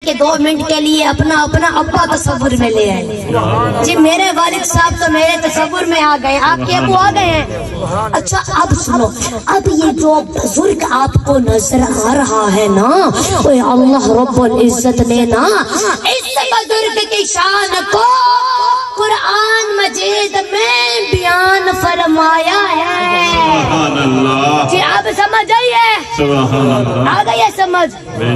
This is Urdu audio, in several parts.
کہ 2 منٹ کے لیے اپنا ابا تصور میں لے آئے جی میرے والد صاحب تو میرے تصور میں آ گئے, آپ کے ابو آ گئے ہیں. اچھا اب سنو, اب یہ جو بزرگ آپ کو نظر آ رہا ہے نا, اللہ رب العزت نے نا اس بزرگ کی شان کو قرآن مجید میں بیان فرمایا ہے. جی آپ سمجھ آئیے, آ گئی ہے سمجھ.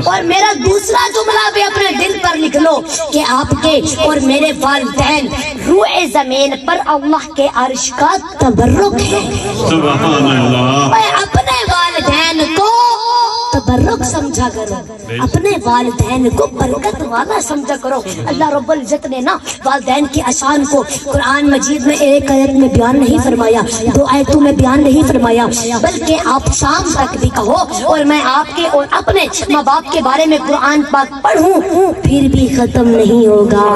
اور میرا دوسرا جملہ بھی اپنے دل پر لکھ لو کہ آپ کے اور میرے والدین روح زمین پر اللہ کے عرش کا تبرک ہے. اپنے والدین کو تبرک سمجھا کرو, اپنے والدین کو برکت والا سمجھا کرو. اللہ رب العزت نے نا والدین کی اشان کو قرآن مجید میں ایک آیت میں بیان نہیں فرمایا, 2 آیتوں میں بیان نہیں فرمایا, بلکہ آپ شام تک بھی کہو اور میں آپ کے اور اپنے ماں باپ کے بارے میں قرآن پاک پڑھوں پھر بھی ختم نہیں ہوگا.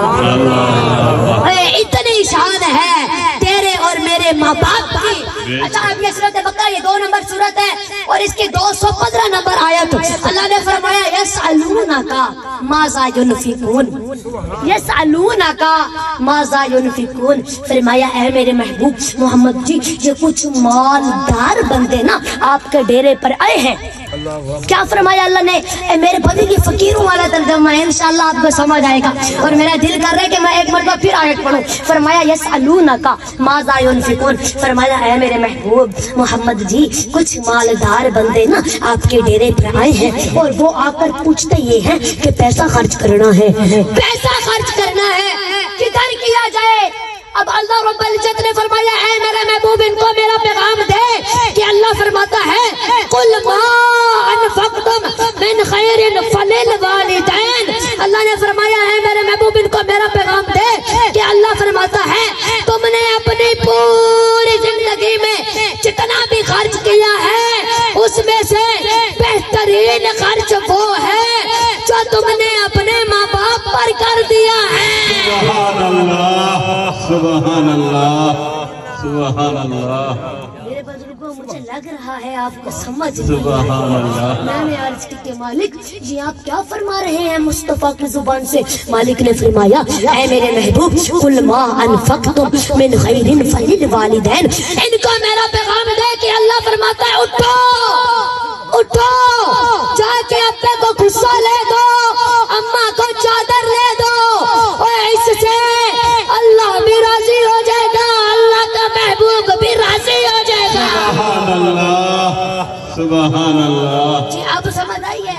اتنی شان ہے تیرے اور میرے ماں باپ کی. اچھا اب یہ سورۃ بقرہ یہ 2 نمبر سورت ہے اور اس کی 215 نمبر آیت. اللہ نے فرمایا یسألونک ماذا ينفقون, یسألونک ماذا ينفقون. فرمایا اے میرے محبوب محمد جی یہ کچھ مالدار بندے نا آپ کے ڈیرے پر آئے ہیں. کیا فرمایا اللہ نے, اے میرے بھائی کی فقیروں والا ترجمہ ہے, انشاءاللہ آپ کو سمجھ آئے گا. اور میرا دل کر رہا ہے کہ میں ایک مرتبہ پھر آیت پڑھوں. فرمایا یسألونک ماذا ينفقون. فرمایا اے میرے محبوب محمد جی کچھ مالدار بندے نا آپ کے ڈیرے پر آئے ہیں اور وہ آ کر پوچھتے یہ ہیں کہ پیسہ خرچ کرنا ہے, پیسہ خرچ کرنا ہے, کدھر کیا جائے. اب اللہ رب العزت نے فرمایا اے میرے محبوب ان کو میرا پیغام دے کہ اللہ فرماتا ہے قل ما انفقتم من خیر فللوالدین. اللہ نے فرمایا اے میرے محبوب ان کو میرا پیغام دے کہ اللہ فرماتا ہے تم نے اپنی پوری زندگی میں جتنا بھی خرچ کیا ہے اس میں سے بہترین خرچ وہ ہے جو تم نے اپنے ماں باپ پر کر دیا ہے. سبحان اللہ, سبحان اللہ, سبحان اللہ. میرے بزرگوں مجھے لگ رہا ہے آپ کو سمجھ سبحان اللہ. میں نے عرض کی کہ مالک یہ آپ کیا فرما رہے ہیں مصطفیٰ کی زبان سے. مالک نے فرمایا اے میرے محبوب قل ما انفقتم من خیر فللوالدین. ان کو میرا پیغام دے کہ اللہ فرماتا ہے اٹھو اٹھو جا کے ابے کو غصہ لے دو, اماں کو چادر لے دو, اور اس سے اللہ بھی راضی ہو جائے گا, اللہ کا محبوب بھی راضی ہو جائے گا. سبحان اللہ, سبحان اللہ. جی اب سمجھ آئی ہے.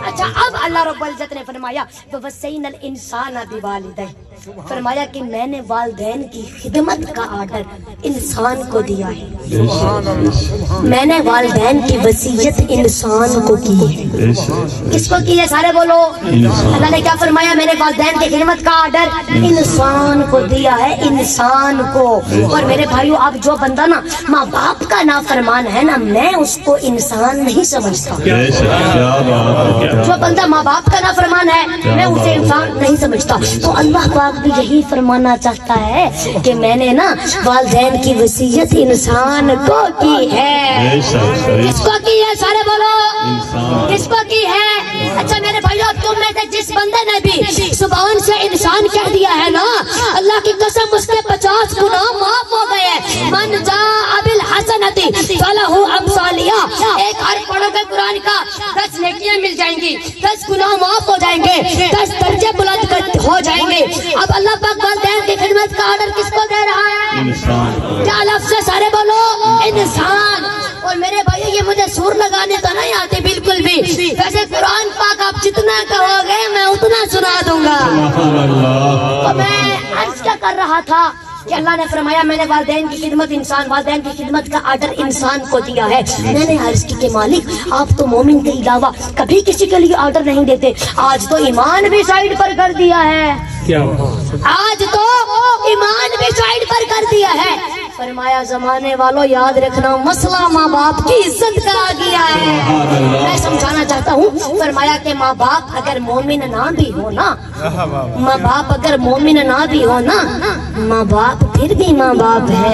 اچھا اب اللہ رب العزت نے فرمایا وَوَصَّيْنَا الْإِنسَانَ بِوَالِدَيْهِ. فرمایا کہ میں نے والدین کی خدمت کا آرڈر انسان کو دیا ہے. میں نے والدین کی وصیت انسان کو کی ہے. کس کو کی ہے سارے بولو. اللہ نے کیا فرمایا میں نے والدین کی خدمت کا آرڈر انسان کو دیا ہے, انسان کو. اور میرے بھائیو اب جو بندہ نا ماں باپ کا نافرمان ہے نا میں اس کو انسان نہیں سمجھتا. جو بندہ ماں باپ کا نافرمان ہے میں اسے انسان نہیں سمجھتا. تو اللہ پاک بھی یہی فرمانا چاہتا ہے کہ میں نے نا والدین کی وصیت انسان کو کی ہے. کس کو کی ہے سارے بولو, کس کو کی ہے. اچھا میرے بھائیو اب تم میں سے جس بندے نے بھی زبان سے انسان کہہ دیا ہے نا اللہ کی قسم اس کے 50 گناہ معاف ہو گئے. من جاء بالحسنۃ فلہ امثالھا. ایک حرف پڑھو گے قرآن کا 10 نیکیاں مل جائیں گی, 10 گناہ معاف ہو جائیں گے, 10 درجے بلند ہو جائیں گے. اب اللہ پاک والدین کی خدمت کا آرڈر کس کو دے رہا ہے, انسان. کیا لفظ سے سارے بولو انسان. اور میرے بھائی یہ مجھے سور لگانے تو نہیں آتے بالکل بھی, ویسے قرآن پاک آپ جتنا کہو گے میں اتنا سنا دوں گا. تو میں عرض کیا کر رہا تھا کہ اللہ نے فرمایا میں نے والدین کی خدمت انسان, والدین کی خدمت کا آرڈر انسان کو دیا ہے. میں نے عرض کی کہ مالک آپ تو مومن کے علاوہ کبھی کسی کے لیے آرڈر نہیں دیتے, آج تو ایمان بھی سائیڈ پر کر دیا ہے. آج تو ایمان بھی سائیڈ پر کر دیا ہے. فرمایا زمانے والوں یاد رکھنا مسئلہ ماں باپ کی عزت کا آ گیا ہے. میں سمجھانا چاہتا ہوں. فرمایا کہ ماں باپ اگر مومن نہ بھی ہو نا, ماں باپ اگر مومن نہ بھی ہو نا, ماں باپ پھر بھی ماں باپ ہے.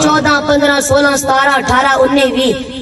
14, 15, 16, 17, 18, 19, 20,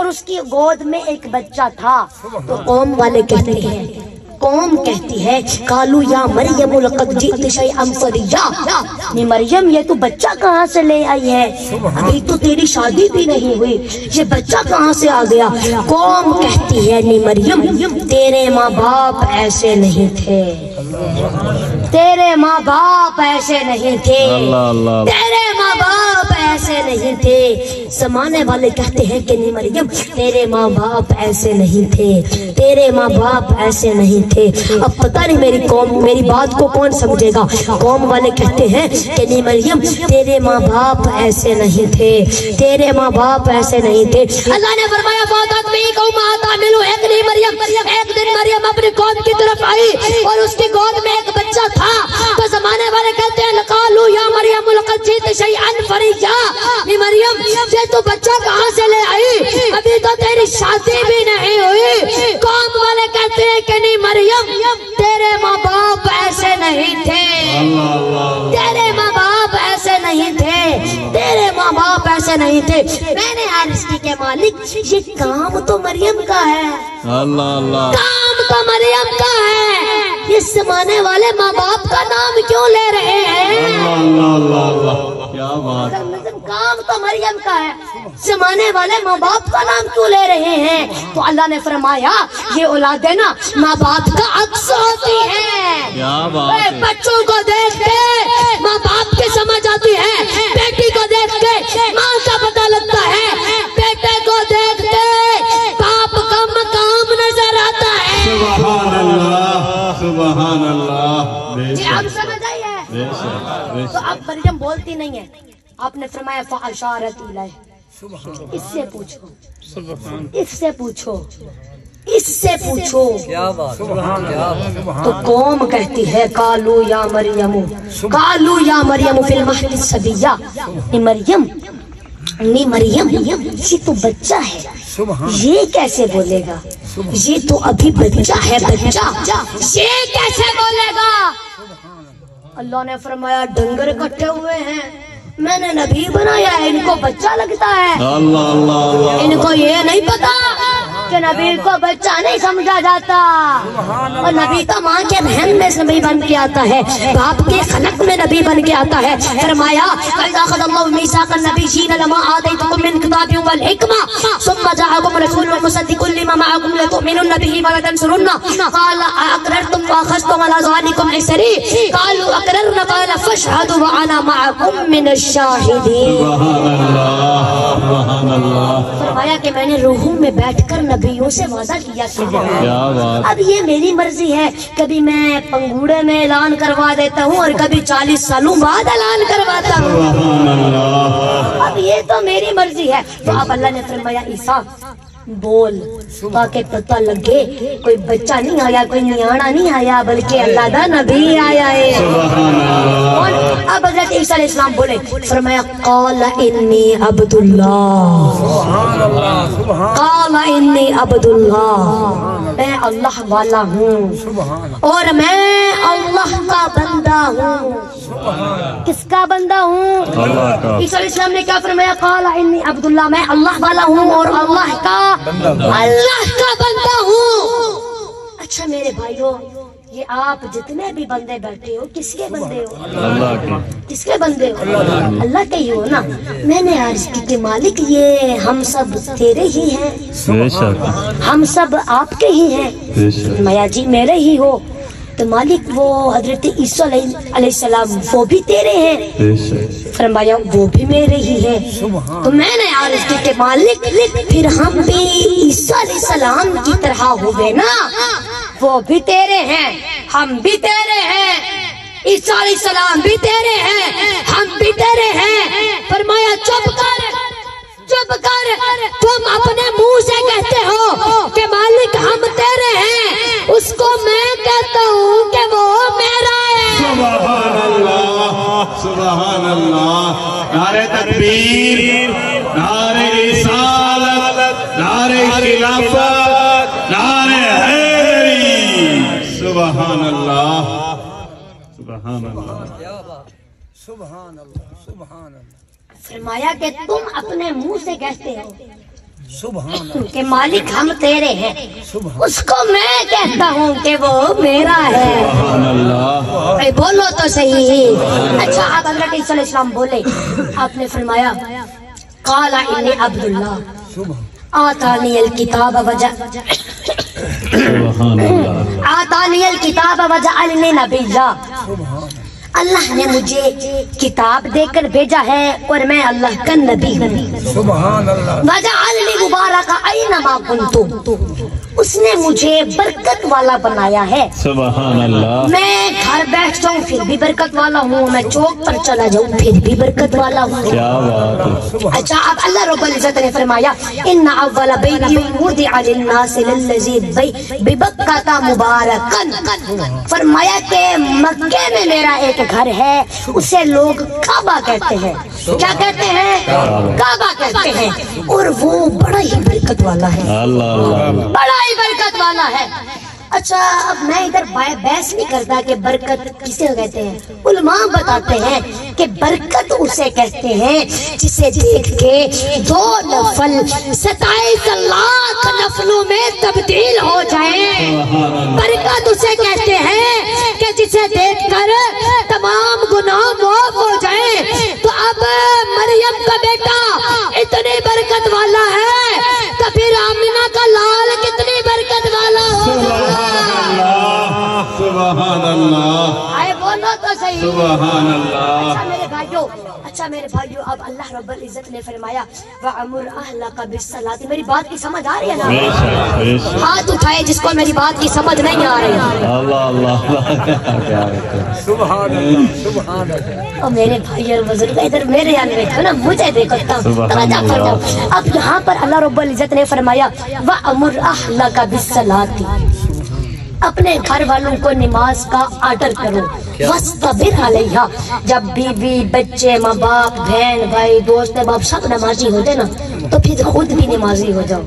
اور اس کی گود میں ایک بچہ تھا. تو قوم والے کہتے ہیں، قوم کہتی ہے قالو یا مریم لقد جئت شیئا فریا، نی مریم یہ تو بچہ کہاں سے لے آئی ہے؟ ابھی تو تیری شادی بھی نہیں ہوئی، یہ بچہ کہاں سے آ گیا؟ قوم کہتی ہے نی مریم تیرے ماں باپ ایسے نہیں تھے، تیرے ماں باپ ایسے نہیں تھے، تیرے ماں باپ ایسے نہیں تھے. زمانے والے کہتے ہیں کہ نی مریم تیرے ماں باپ ایسے نہیں تھے، تیرے ماں باپ ایسے نہیں تھے. اب پتہ نہیں میری قوم میری بات کو کون سمجھے گا. قوم والے کہتے ہیں کہ نی مریم تیرے ماں باپ ایسے نہیں تھے، تیرے ماں باپ ایسے نہیں تھے. اللہ نے فرمایا ایک نی مریم، ایک دن مریم اپنی قوم کی طرف آئی اور اس کی گود میں ایک بچہ تھا. تو زمانے والے کہتے ہیں لقالو یا مریم لقد جئت شیئا فریا، نی مریم یہ تو بچہ کہاں سے لے آئی؟ ابھی تو تیری شادی بھی نہیں ہوئی. قوم والے کہتے ہیں کہ نی مریم تیرے ماں باپ ایسے نہیں تھے، تیرے ماں باپ ایسے نہیں تھے، تیرے ماں باپ ایسے نہیں تھے. میں نے رزق کے مالک یہ کام تو مریم کا ہے، کام تو مریم کا ہے. اس زمانے والے ماں باپ کا نام کیوں لے رہے ہیں؟ کیا بات، کام تو مریم کا ہے، زمانے والے ماں باپ کا نام کیوں لے رہے ہیں؟ تو اللہ نے فرمایا یہ اولادیں نا ماں باپ کا عکس ہوتی ہے. کیا بات، بچوں کو دیکھ کے ماں باپ کی سمجھ آتی ہے، بیٹی کو دیکھ کے ماں کا پتہ لگتا ہے، بیٹے کو دیکھ کے باپ کا مقام نظر آتا ہے. سبحان اللہ، سبحان اللہ. جی اب سمجھ آئی ہے؟ تو اب مریم بولتی نہیں ہے. آپ نے فرمایا فاشارت الیہ، اس سے پوچھو، اس سے پوچھو، اس سے پوچھو. تو قوم کہتی ہے قالو یا مریم، قالو یا مریم فی المہد صبیہ، نی مریم یہ تو بچہ ہے، یہ کیسے بولے گا؟ یہ تو ابھی بچہ ہے، بچہ یہ کیسے بولے گا؟ اللہ نے فرمایا ڈنگر اکٹھے ہوئے ہیں، میں نے نبی بنایا ہے، ان کو بچہ لگتا ہے. ان کو یہ نہیں پتا کہ نبی کو بچہ نہیں سمجھا جاتا، اور نبی تو ماں کے بہن میں نبی بن کے آتا ہے، باپ کے خلق میں نبی بن کے آتا ہے. فرمایا وَإِذَا أَخَذَ اللَّهُ مِيثَاقَ النَّبِيِّينَ لَمَا آتَيْتُكُم مِّن كِتَابٍ وَالْحِكْمَةٍ ثُمَّ جَاءَكُمْ رَسُولٌ مُصَدِّقٌ لِّمَا مَعَكُمْ لَتُؤْمِنُنَّ بِهِ وَلَتَنصُرُنَّهُ قَالَ أَأَقْرَرْتُمْ وَأَخَذْتُمْ عَلَىٰ ذَٰلِكُمْ إِصْرِي قَالُوا أَقْرَرْنَا قَالَ فَاشْهَدُوا وَأَنَا مَعَكُمْ مِنَ الشَّاهِدِينَ. فرمایا کہ میں نے روحوں میں بیٹھ کر نبیوں سے وعدہ کیا تھا. اب یہ میری مرضی ہے، کبھی میں پنگوڑے میں اعلان کروا دیتا ہوں اور کبھی 40 سالوں بعد اعلان کرواتا ہوں. اب یہ تو میری مرضی ہے. تو اب اللہ نے فرمایا عیسیٰ بول تاکہ پتہ لگے کوئی بچہ نہیں آیا، کوئی نیانا نہیں آیا، بلکہ اللہ دا نبی آیا ہے. اور اب حضرت عیسیٰ علیہ السلام بولے، فرمایا قال انی عبد اللہ، قال انی عبد اللہ، میں اللہ والا ہوں اور میں اللہ کا بندہ ہوں. کس کا بندہ ہوں؟ عیسیٰ علیہ السلام نے کیا فرمایا؟ قال انی عبد اللہ، میں اللہ والا ہوں اور اللہ کا بندہ ہوں. اچھا میرے بھائیو، یہ آپ جتنے بھی بندے بیٹھے ہو کس کے بندے ہو؟ اللہ کے. کس کے بندے ہو؟ اللہ کے ہی ہو نا. میں نے عرض کی کہ مالک یہ ہم سب تیرے ہی ہیں، ہم سب آپ کے ہی ہیں. میاں جی میرے ہی ہو. تو مالک وہ حضرت عیسیٰ علیہ السلام وہ بھی تیرے ہیں؟ فرمایا وہ بھی میرے ہی ہیں. تو میں نے عرض کی کہ مالک پھر ہم بھی عیسیٰ علیہ السلام کی طرح ہوئے نا، وہ بھی تیرے ہیں ہم بھی تیرے ہیں، عیسیٰ علیہ السلام بھی تیرے ہیں ہم بھی تیرے ہیں. فرمایا چپ کر، چپ کر، تم اپنے منہ سے کہتے ہو کہ مالک ہم تیرے ہیں، اس کو میں کہتا ہوں کہ وہ میرا ہے. سبحان اللہ، سبحان اللہ. نعرہ تکبیر، نعرہ رسالت، نعرہ خلافت، نعرہ حیدری. سبحان اللہ، سبحان اللہ، سبحان اللہ، سبحان اللہ. فرمایا کہ تم اپنے منہ سے کہتے ہو کہ مالک ہم تیرے ہیں، اس کو میں کہتا ہوں کہ وہ میرا ہے۔ اے بولو تو صحیح۔ اچھا آپ حضرت عیسیٰ علیہ السلام بولے، آپ نے فرمایا قال انی عبداللہ آتانی الکتاب وجعلنی نبیّا، اللہ نے مجھے کتاب دے کر بھیجا ہے اور میں اللہ کا نبی ہوں۔ وجعلنی مبارکا اینما کنت، اس نے مجھے برکت والا بنایا ہے۔ سبحان اللہ۔ میں گھر بیٹھ جاؤں پھر بھی برکت والا ہوں، میں چوک پر چلا جاؤں پھر بھی برکت والا ہوں۔ کیا بات ہے۔ اچھا اب اللہ رب العزت نے فرمایا ان اول بیت وضع للناس للذی ببکہ مبارکا، فرمایا کہ مکے میں میرا ایک گھر ہے، اسے لوگ کعبہ کہتے ہیں۔ کیا کہتے ہیں؟ کعبہ کہتے ہیں، اور وہ بڑا ہی برکت والا ہے، بڑا ہی برکت والا ہے۔ اچھا اب میں ادھر بحث نہیں کرتا کہ برکت کسے کہتے ہیں، علماء بتاتے ہیں کہ برکت اسے کہتے ہیں جسے دیکھ کے 2 نفل 27 لاکھ نفلوں میں تبدیل ہو جائیں۔ برکت اسے کہتے ہیں کہ جسے دیکھ کر تمام گناہ معاف ہو جائیں۔ تو اب مریم کا بیٹا اتنی برکت والا ہے تو پھر آمینہ کا لال کتنی برکت والا ہو۔ سبحان اللہ۔ آئے بولو تو صحیح۔ سبحان اللہ۔ اچھا میرے بھائیو اب اللہ رب العزت نے فرمایا وَأَمُرْ أَهْلَكَ بِالصَّلَاةِ، میری بات کی سمجھ آ رہی ہے نا؟ ہاتھ اٹھائے جس کو میری بات کی سمجھ نہیں آ رہی ہے۔ اللہ اللہ۔ سبحان اللہ سبحان اللہ۔ اور میرے بھائی اور بزرگ ادھر میرے یہاں بیٹھو نا، مجھے دیکھو توجہ فرماؤ۔ اب یہاں پر اللہ رب العزت نے فرمایا وَأَمُرْ أَهْلَكَ بِالصَّلَاةِ، اپنے گھر والوں کو نماز کا آرڈر کرو۔ وَاسْتَبِرْ عَلَيْهَا، جب بیوی بچے ماں باپ بہن بھائی دوست باپ سب نمازی ہو جائے نا تو پھر خود بھی نمازی ہو جاؤ،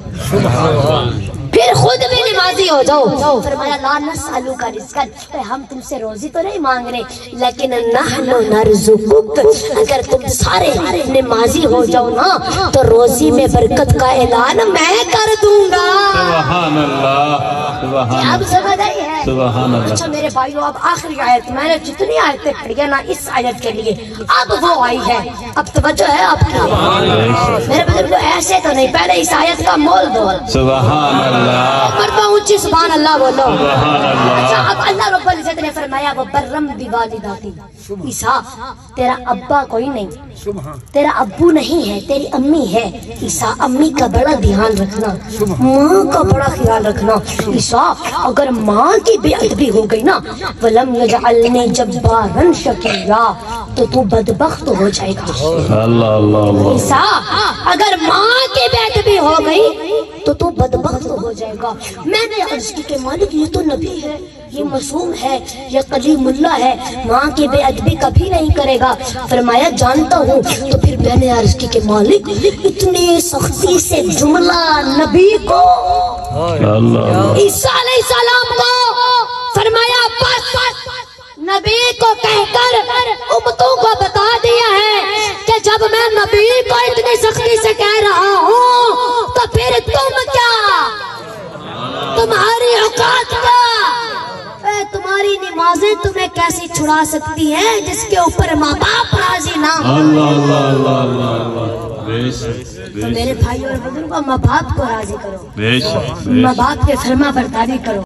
پھر خود بھی نمازی ہو جاؤ۔ فرمایا لا نسألک رزقا، ہم تم سے روزی تو نہیں مانگ رہے لیکن نحن نرزقک، اگر تم سارے نمازی ہو جاؤ نا تو روزی میں برکت کا اعلان میں کر دوں گا۔ سبحان اللہ۔ سبحان اب سمجھ آئی ہے؟ سبحان اللہ۔ اچھا میرے بھائیو اب آخری آیت، میں نے جتنی آیتیں پڑھی ہیں نا اس آیت کے لیے اب وہ آئی ہے، اب توجہ ہے آپ کی؟ میرے بزرگوں ایسے تو نہیں، پہلے اس آیت کا مول دو۔ سبحان اللہ۔ مرتبہ اونچی سبحان اللہ بولو۔ سبحان اللہ۔ اچھا اب اللہ رب العزت نے فرمایا وَبَرًّا بِوَالِدَتِهِ، عیسیٰ تیرا ابا کوئی نہیں، تیرا ابو نہیں ہے، تیری امی ہے۔ عیسیٰ امی کا بڑا دھیان رکھنا، ماں کا بڑا خیال رکھنا۔ عیسیٰ اگر ماں کی بے ادبی ہو گئی نا وَلَمْ يَجْعَلْنِي جَبَّارًا شَقِيًّا، تو تو بدبخت ہو جائے گا۔ اللہ اللہ۔ عیسیٰ اگر ماں کی بے ادبی ہو گئی تو تو بدبخت ہو جائے گا۔ میں نے عرض کی کہ مالک یہ تو نبی ہے، یہ معصوم ہے، یہ کلیم اللہ ہے، ماں کی بے ادبی کبھی نہیں کرے گا۔ فرمایا جانتا ہوں۔ تو پھر میں نے عرض کی کہ مالک اتنی سختی سے جملہ نبی کو، عیسیٰ علیہ السلام کو فرمایا بس نبی کو کہہ کر امتوں کو بتا دیا ہے کہ جب میں نبی کو اتنی سختی سے کہہ رہا ہوں تو پھر تم کیا، تمہاری اوقات کیا، تمہاری نمازیں تمہیں کیسی چھڑا سکتی ہیں جس کے اوپر ماں باپ راضی نہ ہو۔ تو میرے بھائی اور بزرگوں ماں باپ کو راضی کرو، ماں باپ کے فرما برداری کرو۔